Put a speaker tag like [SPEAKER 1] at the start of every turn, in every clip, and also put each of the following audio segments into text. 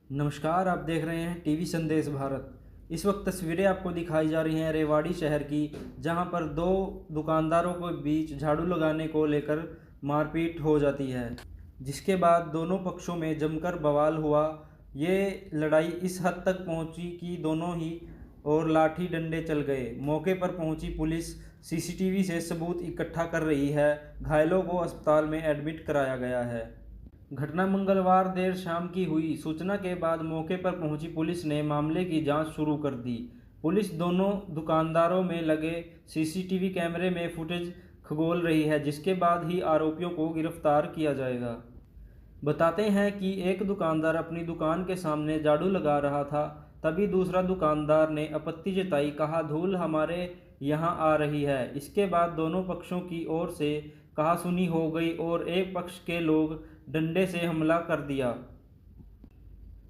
[SPEAKER 1] नमस्कार, आप देख रहे हैं टीवी संदेश भारत। इस वक्त तस्वीरें आपको दिखाई जा रही हैं रेवाड़ी शहर की, जहां पर दो दुकानदारों के बीच झाड़ू लगाने को लेकर मारपीट हो जाती है, जिसके बाद दोनों पक्षों में जमकर बवाल हुआ। ये लड़ाई इस हद तक पहुंची कि दोनों ही और लाठी डंडे चल गए। मौके पर पहुंची पुलिस सीसीटीवी से सबूत इकट्ठा कर रही है। घायलों को अस्पताल में एडमिट कराया गया है। घटना मंगलवार देर शाम की हुई। सूचना के बाद मौके पर पहुंची पुलिस ने मामले की जांच शुरू कर दी। पुलिस दोनों दुकानदारों में लगे सीसीटीवी कैमरे में फुटेज खंगोल रही है, जिसके बाद ही आरोपियों को गिरफ्तार किया जाएगा। बताते हैं कि एक दुकानदार अपनी दुकान के सामने झाड़ू लगा रहा था, तभी दूसरा दुकानदार ने आपत्ति जताई, कहा धूल हमारे यहाँ आ रही है। इसके बाद दोनों पक्षों की ओर से कहासुनी हो गई और एक पक्ष के लोग डंडे से हमला कर दिया।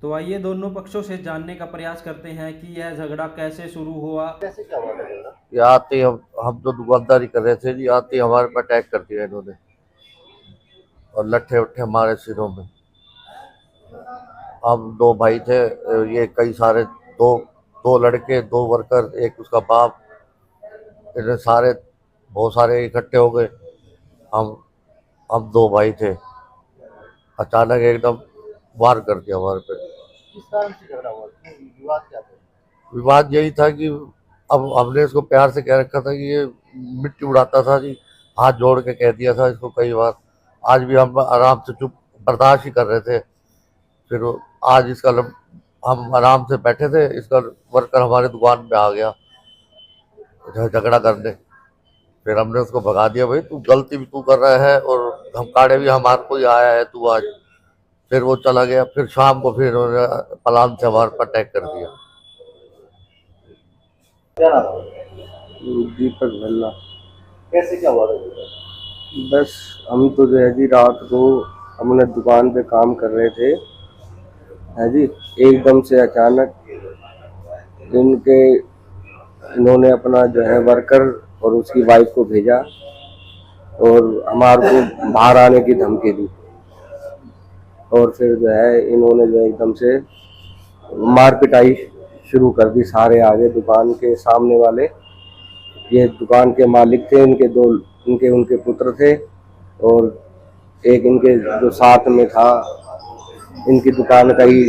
[SPEAKER 1] तो आइए दोनों पक्षों से जानने का प्रयास करते हैं कि यह झगड़ा कैसे शुरू हुआ।
[SPEAKER 2] कैसे क्या हुआ था?
[SPEAKER 3] ये आते ही हम तो दुकानदारी कर रहे थे जी, आते ही हमारे पे अटैक कर दिया इन्होंने और लट्ठे उट्ठे हमारे सिरों में। हम दो भाई थे, ये कई सारे दो दो लड़के, दो वर्कर, एक उसका बाप, इन्हें सारे बहुत सारे इकट्ठे हो गए। हम दो भाई थे, अचानक एकदम वार कर दिया हमारे पे।
[SPEAKER 2] किस कारण से झगड़ा हुआ? विवाद क्या था?
[SPEAKER 3] विवाद यही था कि अब हमने इसको प्यार से कह रखा था कि ये मिट्टी उड़ाता था जी, हाथ जोड़ के कह दिया था इसको कई बार। आज भी हम आराम से चुप बर्दाश्त ही कर रहे थे। फिर आज हम आराम से बैठे थे, इसका वर्कर हमारे दुकान पे आ गया झगड़ा करने। फिर हमने उसको भगा दिया, भाई तू गलती भी तू कर रहा है और धमकाड़े भी हमारे को ही आया है तू आज। फिर वो चला गया। फिर शाम को फिर उन्होंने पलान से हमारे पर अटैक कर दिया।
[SPEAKER 2] क्या नाम है?
[SPEAKER 4] दीपक भल्ला।
[SPEAKER 2] कैसे क्या हुआ था?
[SPEAKER 4] बस हम तो जो है जी रात को अपने दुकान पे काम कर रहे थे, है जी। एकदम से अचानक इन्होंने अपना जो है वर्कर और उसकी वाइफ को भेजा और हमारे को बाहर आने की धमकी दी। और फिर जो है इन्होंने जो एकदम से मार पिटाई शुरू कर दी। सारे आगे दुकान के सामने वाले, ये दुकान के मालिक थे, उनके पुत्र थे और एक इनके जो साथ में था, इनकी दुकान का ही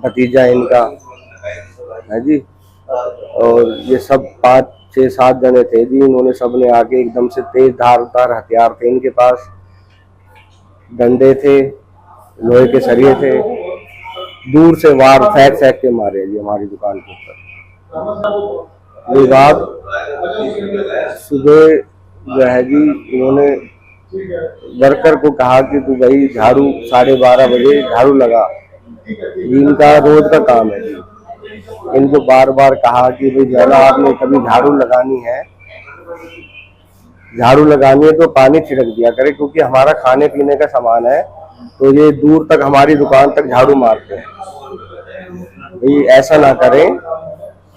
[SPEAKER 4] भतीजा इनका, है जी। और ये सब 5-6-7 जने थे जी। इन्होंने सबने आके एकदम से तेज धारदार हथियार थे इनके पास, डंडे थे, लोहे के सरिये थे, दूर से वार फेंक के मारे जी हमारी दुकान के ऊपर। ये बात सुबह जो है जी, इन्होंने वर्कर को कहा कि तू भाई झाड़ू 12:30 बजे झाड़ू लगा। इनका रोज का काम है जी। इनको बार बार कहा कि भाई जरा आपने कभी झाड़ू लगानी है तो पानी छिड़क दिया करे, क्योंकि हमारा खाने पीने का सामान है, तो ये दूर तक हमारी दुकान तक झाड़ू मारते हैं। भाई ऐसा ना करें,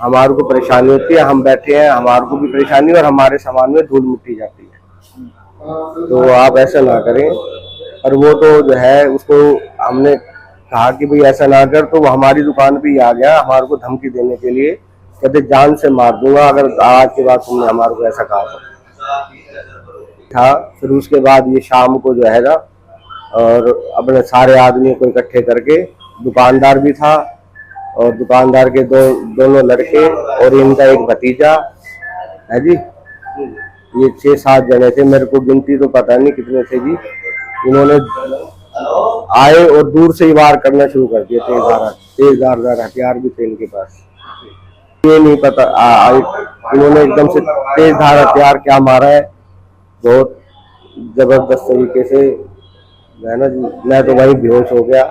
[SPEAKER 4] हमारे को परेशानी होती है, हम बैठे हैं, हमारे को भी परेशानी और हमारे सामान में धूल मिट्टी जाती है, तो आप ऐसा ना करें। और वो तो जो है उसको हमने कहा कि भाई ऐसा ना कर, तो वो हमारी दुकान पे ही आ गया हमारे को धमकी देने के लिए, कहते जान से मार दूंगा अगर आज के बाद तुमने हमारे को ऐसा कहा था। फिर उसके बाद ये शाम को जो है ना, और अपने सारे आदमी को इकट्ठे करके, दुकानदार भी था और दुकानदार के दोनों लड़के और इनका एक भतीजा, है जी। ये 6-7 जने थे, मेरे को गिनती तो पता नहीं कितने थे जी। इन्होंने आए और दूर से ही वार करना शुरू कर दिया। तेज धारदार हथियार भी थे इनके पास। ये नहीं पता इन्होंने एकदम से तेज धार हथियार क्या मारा है, बहुत जबरदस्त तरीके से, है ना जी। मैं तो वहीं बेहोश हो गया।